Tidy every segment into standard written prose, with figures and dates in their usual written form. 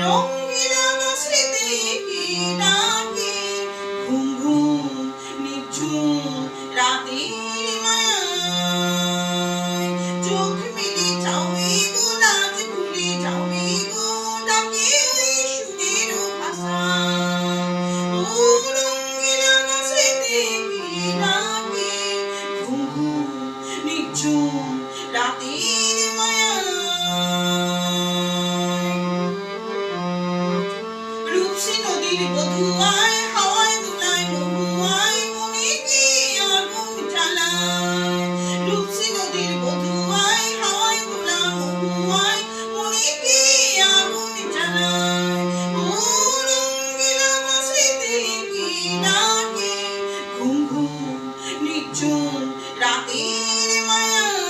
রঙিন আকাশেতে কি ডাকে ঘুম ঘুম নিঝুম রাতের মায়ায় চোখ মেলে চাওয়ে গো লাজ ভুলে যাওয়ে গো ডাকে ওই সুরের ভাষা ও রঙিন আকাশেতে কি ডাকে ঘুম ঘুম নিঝুম রাতের মায়ায় রূপসী নদীর বধুয়ায় হাওয়ায় দোলায় মহুয়ায় মনে কি আগুন জ্বালায় রূপসী নদীর বধুয়ায় হাওয়ায় দোলা মহুয়ায় মনে কি আগুন জ্বালায় ও রঙিন আকাশেতে কি ডাকে ঘুম ঘুম নিঝুম রাতের মায়ায়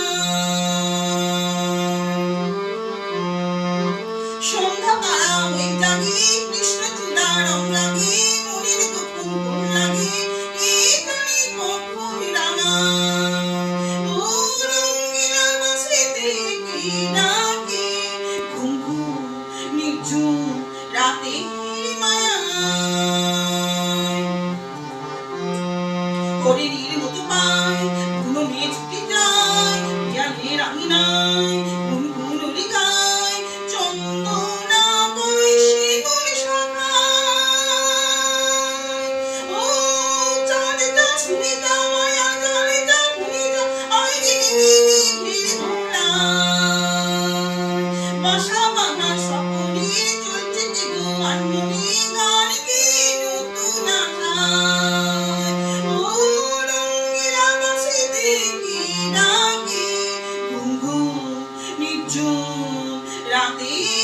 সন্ধ্যা পাড়া ওই জাগে কৃষ্ণ চূড়া রং লাগে মনের গোপন কোন লাগে এই প্রাণী কখন রাঙায় ও রঙিন আকাশেতে কি ডাকে ঘুম ঘুম নিঝুম রাতের মায়ায় হরিণীর মতো পায় বুনো মেয়ে ছুটে যায় পিয়ালের আঙিনায় গুনগুন উড়ে গায় চন্দনা বৈশী মন শাখায় ও চাঁদটা শুনে যা মায়া জানে যা ভুলে যা আয় জেগে মেঘের ধুলায় বাসা বাঁধা সকলের চলছে যে গো আনমনে গান গে নতুন আশায় ও রঙিন আকাশেতে কি ডাকে ঘুম ঘুম নিঝুম রাতের